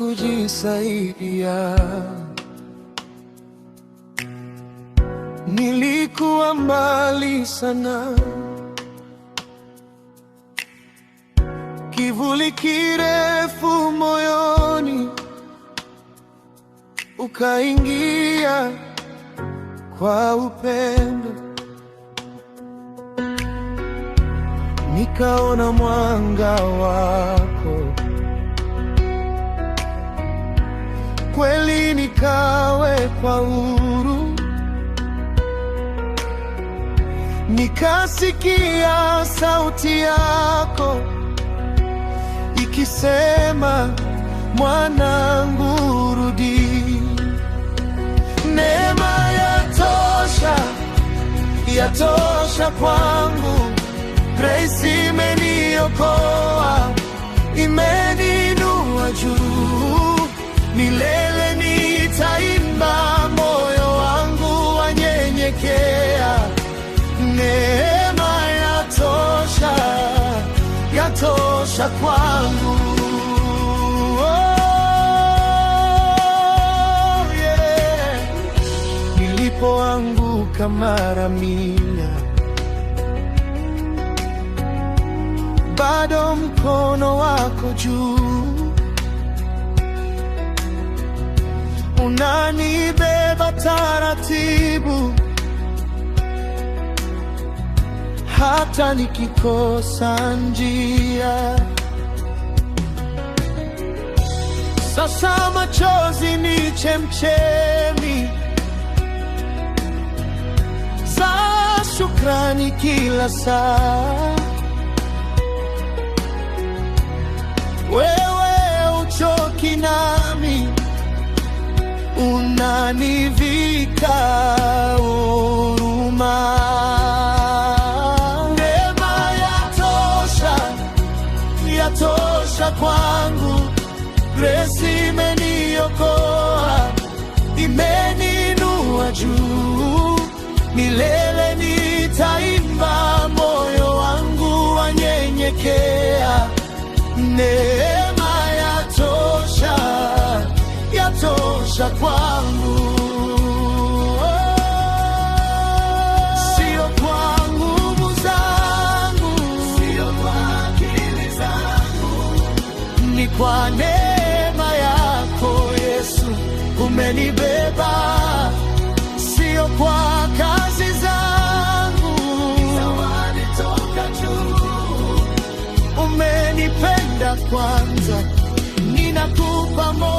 kujisaidia. Nilikuwa mbali sana, kivuli kirefu moyoni, ukaingia kwa upendo. Nikaona mwanga wako, kweli nikawekwa huru. Nikasikia sauti yako ikisema, mwanangu rudi. Neema yatosha, yatosha kwangu. Grace imeniokoa, imeninua juu. Milele nitaimba, moyo wangu wanyenyekea. Neema yatosha, yatosha kwangu. Oh, yeah. Nilipoanguka mara 100, bado mkono wako juu, unanibeba taratibu. Hata nikikosa njia, sasa machozi ni chemchemi za shukrani kila saa. Wewe uchoki nami, unanivika huruma. Neema yatosha, yatosha kwangu. Grace imeniokoa, imeninua juu. Milele nitaimba, moyo wangu wanyenyekea. Neema yatosha, yatosha kwangu. Sio kwa nguvu zangu, sio kwa akili zangu, ni kwa neema yako Yesu umenibeba. Sio kwa kazi zangu, zawadi toka juu. Umenipenda kwanza, ninakupa moyo